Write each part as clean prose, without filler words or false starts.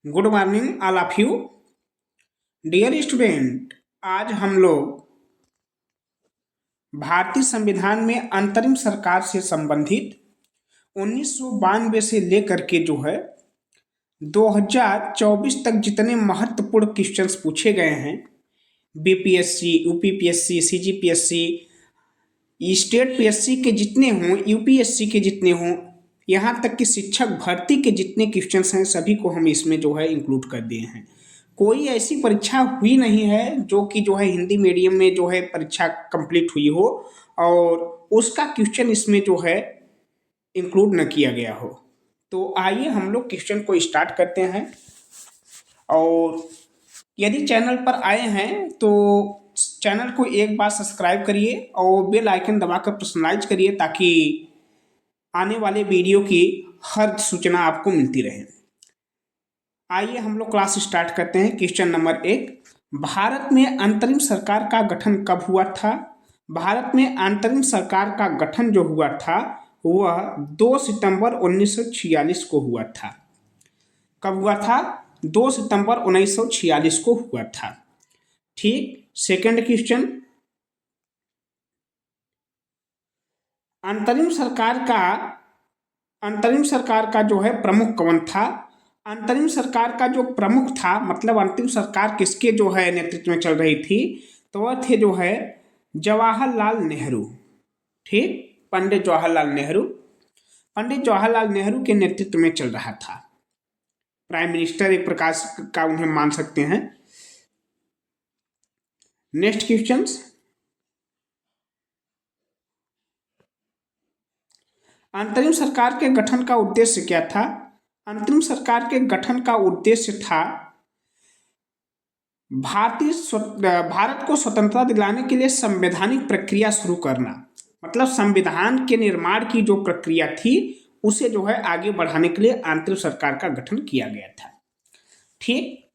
Good morning all of you dear student. आज हम लोग भारतीय संविधान में अंतरिम सरकार से संबंधित 1992 से लेकर के जो है 2024 तक जितने महत्वपूर्ण क्वेश्चंस पूछे गए हैं, BPSC, UPPSC, CGPSC, state PSC के जितने हों, यूपीएससी के जितने हों, यहाँ तक कि शिक्षक भर्ती के जितने क्वेश्चंस हैं सभी को हम इसमें जो है इंक्लूड कर दिए हैं। कोई ऐसी परीक्षा हुई नहीं है जो कि जो है हिंदी मीडियम में जो है परीक्षा कंप्लीट हुई हो और उसका क्वेश्चन इसमें जो है इंक्लूड न किया गया हो। तो आइए हम लोग क्वेश्चन को स्टार्ट करते हैं। और यदि चैनल पर आए हैं तो चैनल को एक बार सब्सक्राइब करिए और बेल आइकन दबाकर पर्सनलाइज करिए ताकि आने वाले वीडियो की हर सूचना आपको मिलती रहे। आइए हम लोग क्लास स्टार्ट करते हैं। क्वेश्चन नंबर 1, भारत में अंतरिम सरकार का गठन कब हुआ था? भारत में अंतरिम सरकार का गठन जो हुआ था वह 2 सितंबर 1946 को हुआ था। कब हुआ था? 2 सितंबर 1946 को हुआ था। ठीक। सेकंड क्वेश्चन, अंतरिम सरकार का जो है प्रमुख कौन था? अंतरिम सरकार का जो प्रमुख था, मतलब अंतिम सरकार किसके जो है नेतृत्व में चल रही थी, तो वह थे जो है जवाहरलाल नेहरू। ठीक, पंडित जवाहरलाल नेहरू। पंडित जवाहरलाल नेहरू के नेतृत्व में चल रहा था। प्राइम मिनिस्टर एक प्रकार का उन्हें मान सकते हैं। नेक्स्ट क्वेश्चंस, अंतरिम सरकार के गठन का उद्देश्य क्या था? अंतरिम सरकार के गठन का उद्देश्य था भारत को स्वतंत्रता दिलाने के लिए संवैधानिक प्रक्रिया शुरू करना। मतलब संविधान के निर्माण की जो प्रक्रिया थी उसे जो है आगे बढ़ाने के लिए अंतरिम सरकार का गठन किया गया था। ठीक,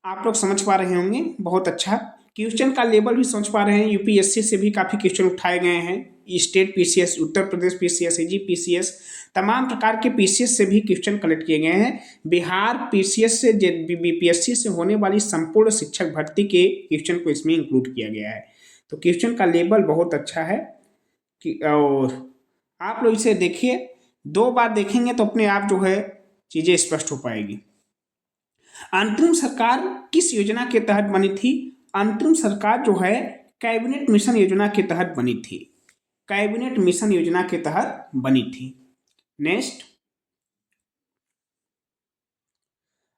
आप लोग समझ पा रहे होंगे, बहुत अच्छा। क्वेश्चन का लेवल भी समझ पा रहे हैं। यूपीएससी से भी काफ़ी क्वेश्चन उठाए गए हैं, state PCS, Uttar Pradesh PCS, एजी पीसीएस, तमाम प्रकार के पीसीएस से भी क्वेश्चन कलेक्ट किए गए हैं। बिहार पीसीएस से, बीपीएससी से होने वाली संपूर्ण शिक्षक भर्ती के क्वेश्चन को इसमें इंक्लूड किया गया है। तो क्वेश्चन का लेवल बहुत अच्छा है और आप लोग इसे देखिए, 2 बार देखेंगे तो अपने आप जो है चीज़ें स्पष्ट हो पाएगी। अंतरिम सरकार किस योजना के तहत बनी थी? अंतरिम सरकार जो है कैबिनेट मिशन योजना के तहत बनी थी। कैबिनेट मिशन योजना के तहत बनी थी। नेक्स्ट,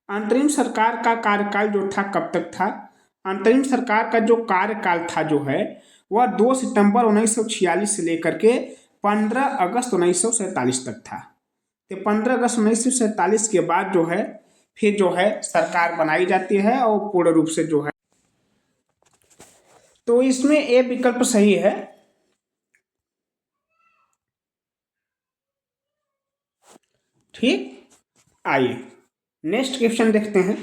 अंतरिम सरकार का कार्यकाल जो था कब तक था? अंतरिम सरकार का जो कार्यकाल था जो है वह 2 सितंबर 1946 से लेकर के 15 अगस्त 1947 तक था। तो 15 अगस्त 1947 के बाद जो है फिर जो है सरकार बनाई जाती है और पूर्ण रूप से जो है, तो इसमें ए विकल्प सही है। ठीक, आइए नेक्स्ट क्वेश्चन देखते हैं।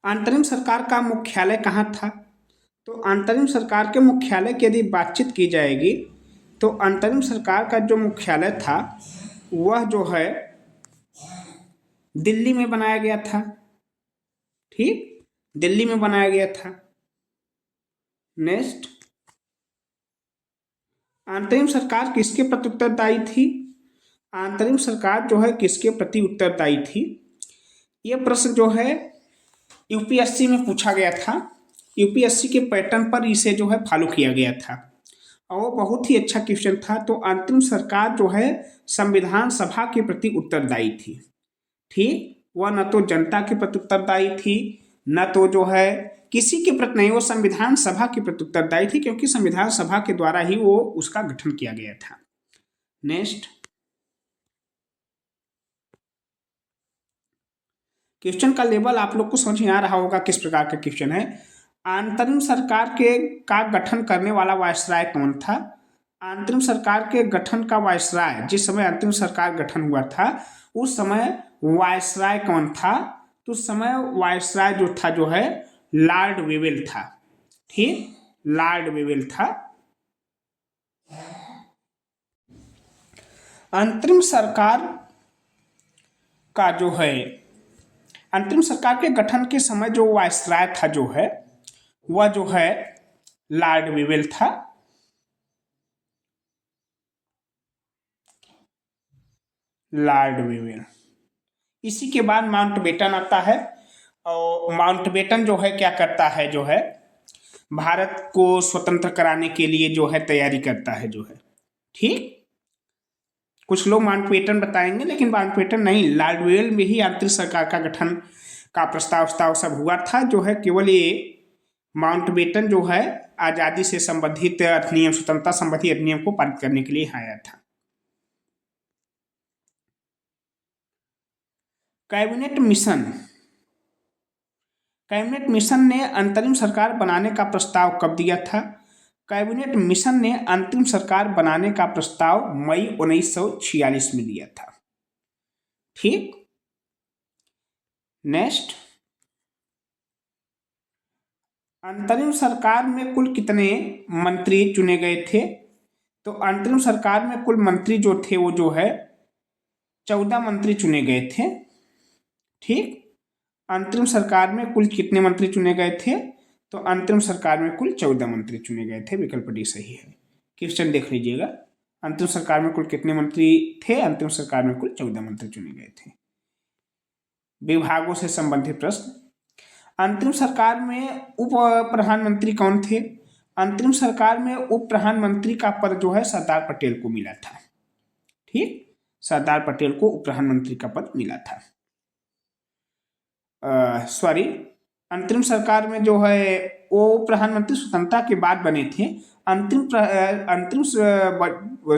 अंतरिम सरकार का मुख्यालय कहाँ था? तो अंतरिम सरकार के मुख्यालय की यदि बातचीत की जाएगी तो अंतरिम सरकार का जो मुख्यालय था वह जो है दिल्ली में बनाया गया था। ठीक, दिल्ली में बनाया गया था। नेक्स्ट, अंतरिम सरकार किसके प्रति उत्तरदायी थी? अंतरिम सरकार जो है किसके प्रति उत्तरदायी थी? यह प्रश्न जो है यूपीएससी में पूछा गया था। यूपीएससी के पैटर्न पर इसे जो है फॉलो किया गया था और बहुत ही अच्छा क्वेश्चन था। तो अंतरिम सरकार जो है संविधान सभा के प्रति उत्तरदायी थी। ठीक, वह न तो जनता के प्रति उत्तरदायी थी, न तो जो है किसी के प्रति नहीं, वो संविधान सभा के प्रति उत्तरदायी थी क्योंकि संविधान सभा के द्वारा ही वो उसका गठन किया गया था। नेक्स्ट, क्वेश्चन का लेवल आप लोग को समझ में आ रहा होगा किस प्रकार का क्वेश्चन है। अंतरिम सरकार का गठन करने वाला वायसराय कौन था? अंतरिम सरकार के गठन का वायसराय, जिस समय अंतरिम सरकार गठन हुआ था उस समय वायसराय कौन था? तो उस समय वायसराय जो है लॉर्ड वेवेल था। ठीक, लॉर्ड वेवेल था। अंतरिम सरकार का जो है, अंतरिम सरकार के गठन के समय जो वायसराय था जो है, वह जो है लॉर्ड विवेल था। लॉर्ड विवेल। इसी के बाद माउंटबेटन आता है, और माउंटबेटन जो है क्या करता है, जो है भारत को स्वतंत्र कराने के लिए जो है तैयारी करता है जो है। ठीक, कुछ लोग माउंटबेटन बताएंगे, लेकिन माउंटबेटन नहीं, लॉर्ड विवेल में ही अंतरिम सरकार का गठन का प्रस्ताव सब हुआ था जो है। केवल ये माउंटबेटन जो है आज़ादी से संबंधित अधिनियम, स्वतंत्रता संबंधी अधिनियम को पारित करने के लिए आया था। Cabinet mission. कैबिनेट मिशन ने अंतरिम सरकार बनाने का प्रस्ताव कब दिया था? कैबिनेट मिशन ने अंतिम सरकार बनाने का प्रस्ताव मई 1946 में दिया था। ठीक, नेक्स्ट, अंतरिम सरकार में कुल कितने मंत्री चुने गए थे? तो अंतरिम सरकार में कुल मंत्री जो थे वो जो है 14 मंत्री चुने गए थे। ठीक, अंतरिम सरकार में कुल कितने मंत्री चुने गए थे? तो अंतरिम सरकार में कुल 14 मंत्री चुने गए थे। विकल्प डी सही है। क्वेश्चन देख लीजिएगा, अंतरिम सरकार में कुल कितने मंत्री थे? अंतरिम सरकार में कुल 14 मंत्री चुने गए थे। विभागों से संबंधित प्रश्न। अंतरिम सरकार में उप प्रधानमंत्री कौन थे? अंतरिम सरकार में उप प्रधानमंत्री का पद जो है सरदार पटेल को मिला था। ठीक, सरदार पटेल को उप प्रधानमंत्री का पद मिला था। सॉरी, अंतरिम सरकार में जो है वो प्रधानमंत्री स्वतंत्रता के बाद बने थे। अंतरिम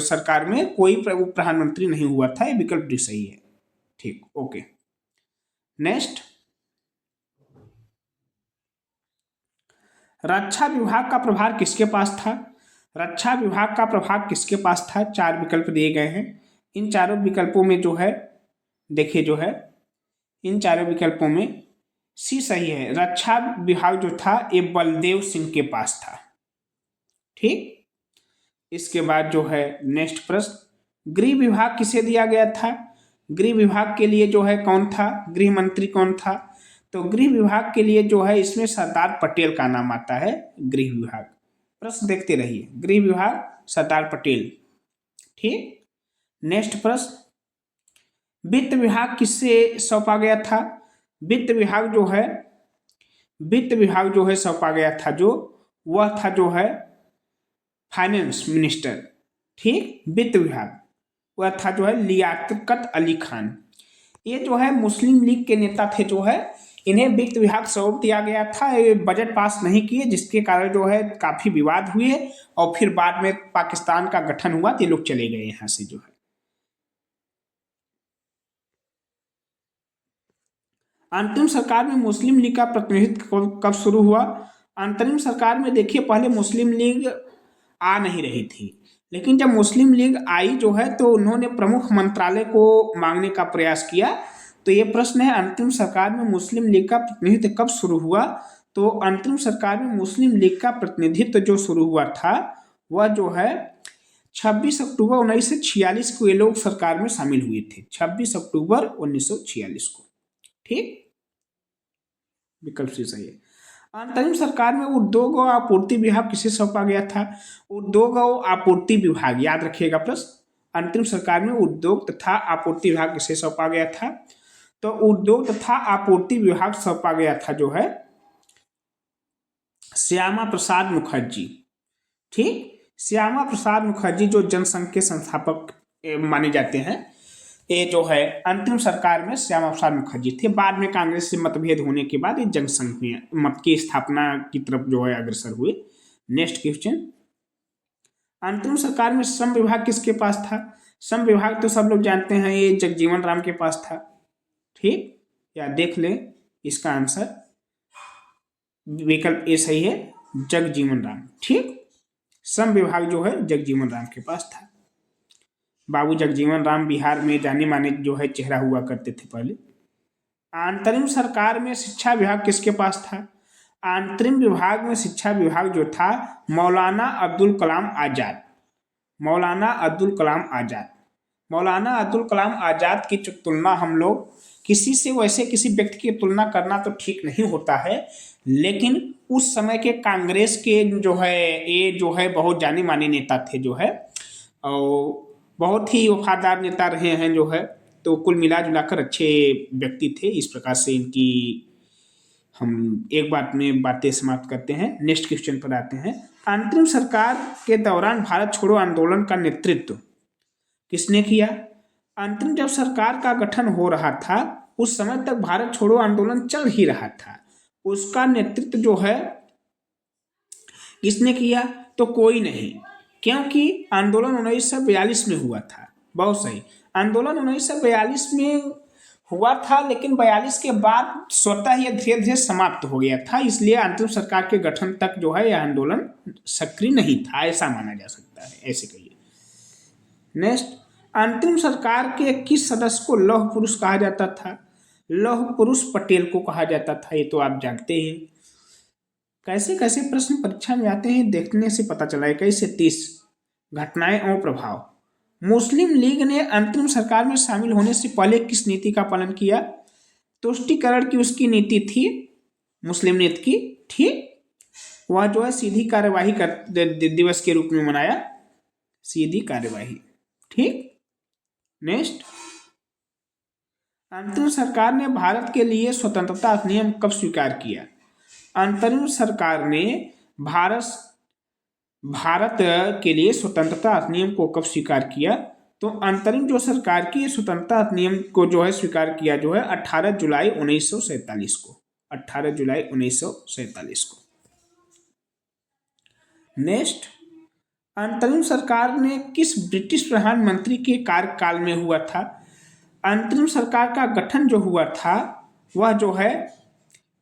सरकार में कोई उप प्रधानमंत्री नहीं हुआ था। ये विकल्प डी सही है। ठीक, ओके, नेक्स्ट, रक्षा विभाग का प्रभार किसके पास था? रक्षा विभाग का प्रभार किसके पास था? 4 विकल्प दिए गए हैं। इन चारों विकल्पों में जो है देखिए, जो है इन चारों विकल्पों में सी सही है। रक्षा विभाग जो था ये बलदेव सिंह के पास था। ठीक, इसके बाद जो है नेक्स्ट प्रश्न, गृह विभाग किसे दिया गया था? गृह विभाग के लिए जो है कौन था? गृह मंत्री कौन था? तो गृह विभाग के लिए जो है इसमें सरदार पटेल का नाम आता है। गृह विभाग, प्रश्न देखते रहिए, गृह विभाग सरदार पटेल। ठीक, नेक्स्ट प्रश्न, वित्त विभाग किससे सौंपा गया था? वित्त विभाग जो है सौंपा गया था, जो वह था जो है फाइनेंस मिनिस्टर। ठीक, वित्त विभाग वह था जो है लियाकत अली खान। ये जो है मुस्लिम लीग के नेता थे जो है, इन्हें वित्त विभाग सौंप दिया गया था। ये बजट पास नहीं किए, जिसके कारण जो है काफी विवाद हुए, और फिर बाद में पाकिस्तान का गठन हुआ तो ये लोग चले गए यहाँ से जो है। अंतरिम सरकार में मुस्लिम लीग का प्रतिनिधित्व कब शुरू हुआ? अंतरिम सरकार में देखिए पहले मुस्लिम लीग आ नहीं रही थी, लेकिन जब मुस्लिम लीग आई जो है तो उन्होंने प्रमुख मंत्रालय को मांगने का प्रयास किया। तो ये प्रश्न है, अंतरिम सरकार में मुस्लिम लीग का प्रतिनिधित्व कब शुरू हुआ? तो अंतरिम सरकार में मुस्लिम लीग का प्रतिनिधित्व जो शुरू हुआ था वह जो है 26 अक्टूबर 1946 को ये लोग सरकार में शामिल हुए थे। 26 अक्टूबर 1946 को। ठीक, विकल्प सी सही है। अंतरिम सरकार में उद्योग और आपूर्ति विभाग किसे सौंपा गया था? उद्योग और आपूर्ति विभाग, याद रखिएगा प्रश्न, अंतरिम सरकार में उद्योग तथा आपूर्ति विभाग किसे सौंपा गया था? तो उद्योग तथा आपूर्ति विभाग सौंपा गया था जो है श्यामा प्रसाद मुखर्जी। ठीक, श्यामा प्रसाद मुखर्जी जो जनसंघ के संस्थापक माने जाते हैं, ये जो है अंतिम सरकार में श्यामा प्रसाद मुखर्जी थे। बाद में कांग्रेस से मतभेद होने के बाद ये जनसंघ में मत की स्थापना की तरफ जो है अग्रसर हुए। नेक्स्ट क्वेश्चन, अंतिम सरकार में श्रम विभाग किसके पास था? श्रम विभाग तो सब लोग जानते हैं, ये जगजीवन राम के पास था। ठीक, या देख ले इसका आंसर, विकल्प ए सही है, जगजीवन राम। ठीक, श्रम विभाग जो है जगजीवन राम के पास था। बाबू जगजीवन राम बिहार में जाने माने जो है चेहरा हुआ करते थे पहले। अंतरिम सरकार में शिक्षा विभाग किसके पास था? अंतरिम विभाग में शिक्षा विभाग जो था मौलाना अब्दुल कलाम आज़ाद। मौलाना अब्दुल कलाम आज़ाद मौलाना अब्दुल कलाम आज़ाद की तुलना हम लोग किसी से, वैसे किसी व्यक्ति की तुलना करना तो ठीक नहीं होता है, लेकिन उस समय के कांग्रेस के जो है, ये जो है बहुत जाने माने नेता थे जो है, और बहुत ही वफादार नेता रहे हैं जो है। तो कुल मिला जुलाकर अच्छे व्यक्ति थे। इस प्रकार से इनकी हम एक बात में बातें समाप्त करते हैं। नेक्स्ट क्वेश्चन पर आते हैं। अंतरिम सरकार के दौरान भारत छोड़ो आंदोलन का नेतृत्व किसने किया? अंतरिम जब सरकार का गठन हो रहा था, उस समय तक भारत छोड़ो आंदोलन चल ही रहा था, उसका नेतृत्व जो है किसने किया? तो कोई नहीं, क्योंकि आंदोलन 1942 में हुआ था। बहुत सही, आंदोलन 1942 में हुआ था, लेकिन 42 के बाद स्वतः ही धीरे धीरे समाप्त हो गया था, इसलिए अंतिम सरकार के गठन तक जो है यह आंदोलन सक्रिय नहीं था, ऐसा माना जा सकता है, ऐसे कहिए। नेक्स्ट, अंतिम सरकार के किस सदस्य को लौह पुरुष कहा जाता था? लौह पुरुष पटेल को कहा जाता था, ये तो आप जानते हैं। कैसे कैसे प्रश्न परीक्षा में आते हैं देखने से पता चला है। 21 से 30 घटनाएं और प्रभाव। मुस्लिम लीग ने अंतरिम सरकार में शामिल होने से पहले किस नीति का पालन किया? तुष्टीकरण की उसकी नीति थी, मुस्लिम नीति की थी। वह जो है सीधी कार्यवाही कर दिवस के रूप में मनाया, सीधी कार्यवाही, ठीक। नेक्स्ट, अंतरिम सरकार ने भारत के लिए स्वतंत्रता अधिनियम कब स्वीकार किया? अंतरिम सरकार ने भारत के लिए स्वतंत्रता अधिनियम को कब स्वीकार किया? तो अंतरिम जो सरकार की स्वतंत्रता अधिनियम को जो है स्वीकार किया जो है 18 जुलाई 1947 को, 18 जुलाई 1947 को। नेक्स्ट, अंतरिम सरकार ने किस ब्रिटिश प्रधानमंत्री के कार्यकाल में हुआ था? अंतरिम सरकार का गठन जो हुआ था वह जो है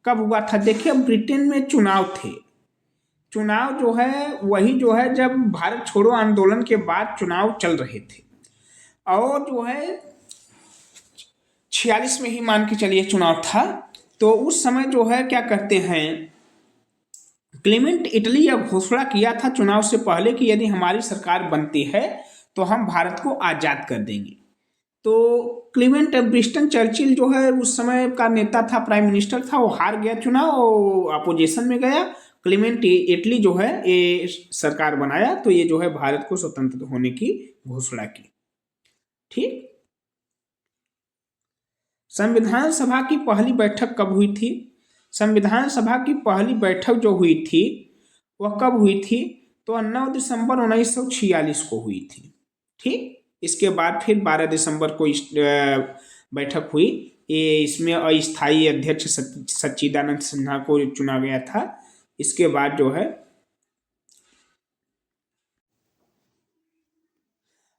कब हुआ था? देखिए, ब्रिटेन में चुनाव थे, चुनाव जो है वही जो है जब भारत छोड़ो आंदोलन के बाद चुनाव चल रहे थे, और जो है 46 में ही मान के चलिए चुनाव था। तो उस समय जो है क्या कहते हैं, क्लेमेंट इटली यह घोषणा किया था चुनाव से पहले कि यदि हमारी सरकार बनती है तो हम भारत को आज़ाद कर देंगे। तो क्लेमेंट ब्रिस्टन चर्चिल जो है उस समय का नेता था, प्राइम मिनिस्टर था, वो हार गया चुनाव और अपोजिशन में गया। क्लेमेंट इटली जो है ये सरकार बनाया, तो ये जो है भारत को स्वतंत्र होने की घोषणा की, ठीक। संविधान सभा की पहली बैठक कब हुई थी? संविधान सभा की पहली बैठक जो हुई थी वह कब हुई थी? तो 9 दिसंबर 1946 को हुई थी, ठीक। इसके बाद फिर 12 दिसंबर को बैठक हुई। ये इसमें अस्थायी अध्यक्ष सच्चिदानंद सिन्हा को चुना गया था। इसके बाद जो है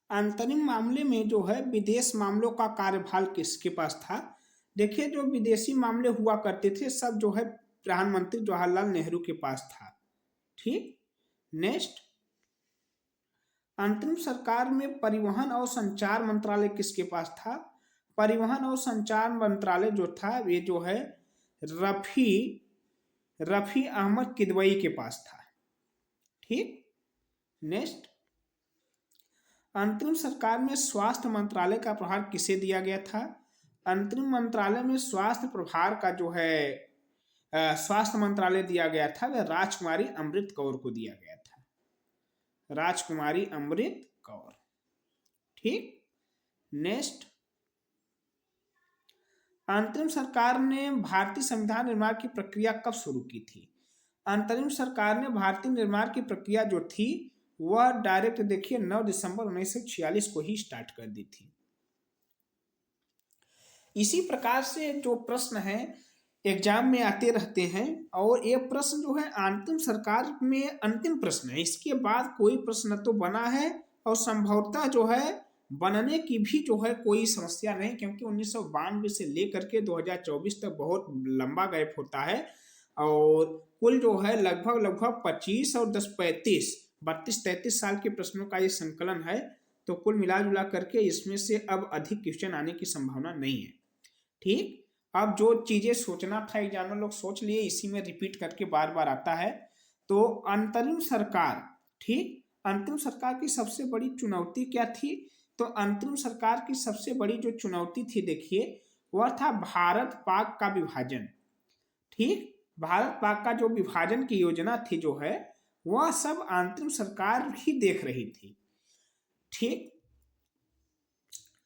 अंतरिम मामले में जो है विदेश मामलों का कार्यभार किसके पास था? देखिए, जो विदेशी मामले हुआ करते थे सब जो है प्रधानमंत्री जवाहरलाल नेहरू के पास था, ठीक। नेक्स्ट, अंतरिम सरकार में परिवहन और संचार मंत्रालय किसके पास था? परिवहन और संचार मंत्रालय जो था ये जो है रफी अहमद किदवई के पास था, ठीक। नेक्स्ट, अंतरिम सरकार में स्वास्थ्य मंत्रालय का प्रभार किसे दिया गया था? अंतरिम मंत्रालय में स्वास्थ्य प्रभार का जो है स्वास्थ्य मंत्रालय दिया गया था वह राजकुमारी अमृत कौर को दिया गया था, राजकुमारी अमृत कौर, ठीक। नेक्स्ट, अंतरिम सरकार ने भारतीय संविधान निर्माण की प्रक्रिया कब शुरू की थी? अंतरिम सरकार ने भारतीय निर्माण की प्रक्रिया जो थी वह डायरेक्ट देखिए 9 दिसंबर 1946 को ही स्टार्ट कर दी थी। इसी प्रकार से जो प्रश्न है एग्जाम में आते रहते हैं, और ये प्रश्न जो है अंतिम सरकार में अंतिम प्रश्न है, इसके बाद कोई प्रश्न तो बना है और संभवतः जो है बनने की भी जो है कोई समस्या नहीं, क्योंकि 1992 से लेकर के 2024 तक बहुत लंबा गैप होता है, और कुल जो है लगभग 25 और 10 32-33 साल के प्रश्नों का ये संकलन है। तो कुल मिला जुला करके इसमें से अब अधिक क्वेश्चन आने की संभावना नहीं है, ठीक। अब जो चीजें सोचना था एग्जामिनर लोग सोच लिए, इसी में रिपीट करके बार बार आता है। तो अंतरिम सरकार, ठीक, अंतरिम सरकार की सबसे बड़ी चुनौती क्या थी तो अंतरिम सरकार की सबसे बड़ी जो चुनौती थी देखिए, वह था भारत पाक का विभाजन। ठीक, भारत पाक का जो विभाजन की योजना थी जो है, वह सब अंतरिम सरकार ही देख रही थी। ठीक,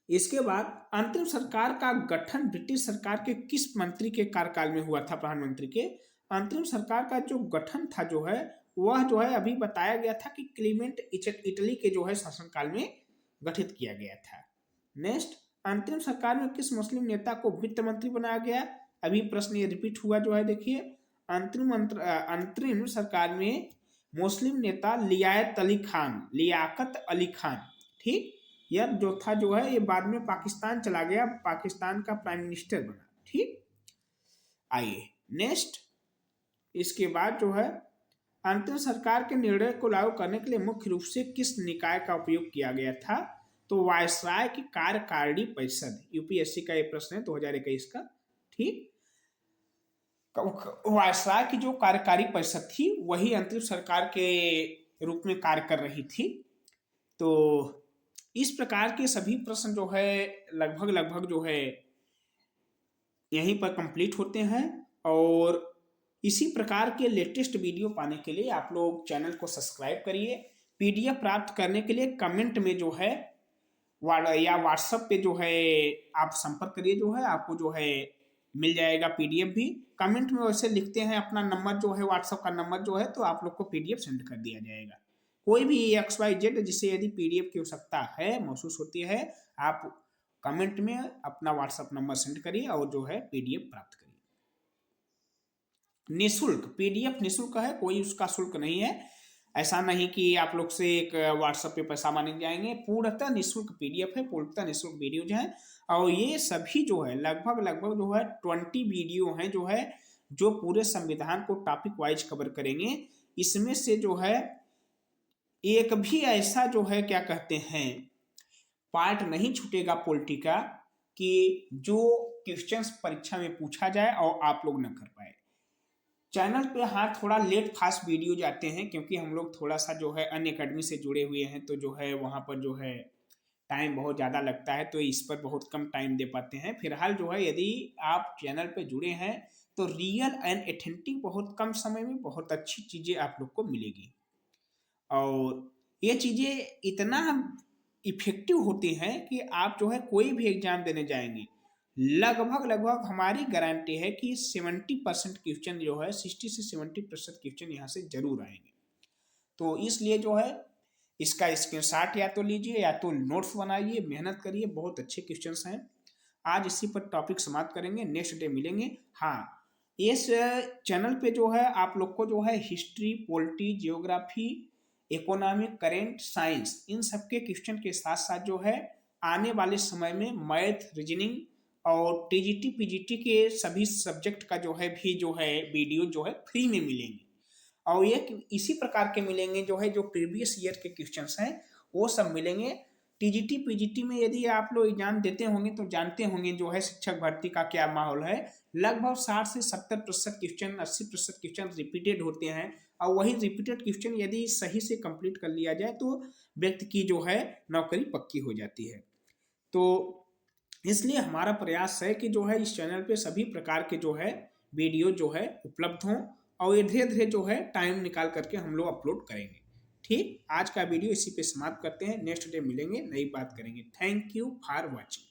इसके बाद अंतरिम सरकार का गठन ब्रिटिश सरकार के किस मंत्री के कार्यकाल में हुआ था? प्रधानमंत्री के। अंतरिम सरकार का जो गठन था जो है, वह जो है अभी बताया गया था कि क्लीमेंट इटली के जो है शासनकाल में गठित किया गया था। नेक्स्ट, अंतरिम सरकार में किस मुस्लिम नेता को वित्त मंत्री बनाया गया? अभी प्रश्न ये रिपीट हुआ जो है, देखिए अंतरिम सरकार में मुस्लिम नेता लियाकत अली खान। ठीक, यह जो था जो है, ये बाद में पाकिस्तान चला गया, पाकिस्तान का प्राइम मिनिस्टर बना। ठीक, आइए नेक्स्ट, इसके बाद जो है अंतरिम सरकार के निर्णय को लागू करने के लिए मुख्य रूप से किस निकाय का उपयोग किया गया था? तो वायसराय की कार्यकारिणी परिषद। यूपीएससी का ये प्रश्न है 2021 का। ठीक, वायसराय की जो कार्यकारी परिषद थी वही अंतरिम सरकार के रूप में कार्य कर रही थी। तो इस प्रकार के सभी प्रश्न जो है लगभग जो है यहीं पर कंप्लीट होते हैं। और इसी प्रकार के लेटेस्ट वीडियो पाने के लिए आप लोग चैनल को सब्सक्राइब करिए। पीडीएफ प्राप्त करने के लिए कमेंट में जो है या व्हाट्सएप पे जो है आप संपर्क करिए, जो है आपको जो है मिल जाएगा पीडीएफ भी। कमेंट में वैसे लिखते हैं अपना नंबर जो है, व्हाट्सएप का नंबर जो है, तो आप लोग को पीडीएफ सेंड कर दिया जाएगा। कोई भी XYZ जिसे यदि पीडीएफ की आवश्यकता है, महसूस होती है, आप कमेंट में अपना व्हाट्सएप नंबर सेंड करिए और जो है पीडीएफ प्राप्त करिए। निःशुल्क पीडीएफ निःशुल्क है, कोई उसका शुल्क नहीं है। ऐसा नहीं कि आप लोग से एक व्हाट्सएप पे पैसा मांगे जाएंगे। पूर्णतः निःशुल्क पीडीएफ है, पूर्णतः निःशुल्क वीडियोज हैं। और ये सभी जो है लगभग जो है 20 वीडियो हैं जो है, जो पूरे संविधान को टॉपिक वाइज कवर करेंगे। इसमें से जो है एक भी ऐसा जो है क्या कहते हैं पार्ट नहीं छूटेगा पॉलिटी का कि जो क्वेश्चंस परीक्षा में पूछा जाए और आप लोग न कर पाए। चैनल पे हाँ थोड़ा लेट फास्ट वीडियो जाते हैं, क्योंकि हम लोग थोड़ा सा जो है अनअकैडमी से जुड़े हुए हैं, तो जो है वहाँ पर जो है टाइम बहुत ज़्यादा लगता है, तो इस पर बहुत कम टाइम दे पाते हैं। फिलहाल जो है यदि आप चैनल पे जुड़े हैं तो रियल एंड ऑथेंटिक बहुत कम समय में बहुत अच्छी चीज़ें आप लोग को मिलेगी। और ये चीज़ें इतना इफेक्टिव होती हैं कि आप जो है कोई भी एग्जाम देने जाएंगे, लगभग हमारी गारंटी है कि 70% क्वेश्चन जो है 60 से 70% क्वेश्चन यहाँ से जरूर आएंगे। तो इसलिए जो है इसका स्क्रीनशॉट या तो लीजिए या तो नोट्स बनाइए, मेहनत करिए, बहुत अच्छे क्वेश्चंस हैं। आज इसी पर टॉपिक समाप्त करेंगे, नेक्स्ट डे मिलेंगे। हाँ, इस चैनल पे जो है आप लोग को जो है history, polity, geography, economic, current, science, इन सब के क्वेश्चन के साथ साथ जो है आने वाले समय में मैथ, रीजनिंग और टीजीटी पीजीटी के सभी सब्जेक्ट का जो है भी जो है वीडियो जो है फ्री में मिलेंगे। और ये इसी प्रकार के मिलेंगे जो है जो प्रीवियस ईयर के क्वेश्चंस हैं वो सब मिलेंगे। टीजीटी पीजीटी में यदि आप लोग एग्जाम देते होंगे तो जानते होंगे जो है शिक्षक भर्ती का क्या माहौल है। लगभग 60 से 70% क्वेश्चन, 80% क्वेश्चन रिपीटेड होते हैं। और वही रिपीटेड क्वेश्चन यदि सही से कंप्लीट कर लिया जाए तो व्यक्ति की जो है नौकरी पक्की हो जाती है। तो इसलिए हमारा प्रयास है कि जो है इस चैनल पे सभी प्रकार के जो है वीडियो जो है उपलब्ध हों, और ये धीरे धीरे जो है टाइम निकाल करके हम लोग अपलोड करेंगे। ठीक, आज का वीडियो इसी पे समाप्त करते हैं, नेक्स्ट डे मिलेंगे, नई बात करेंगे। Thank you for watching.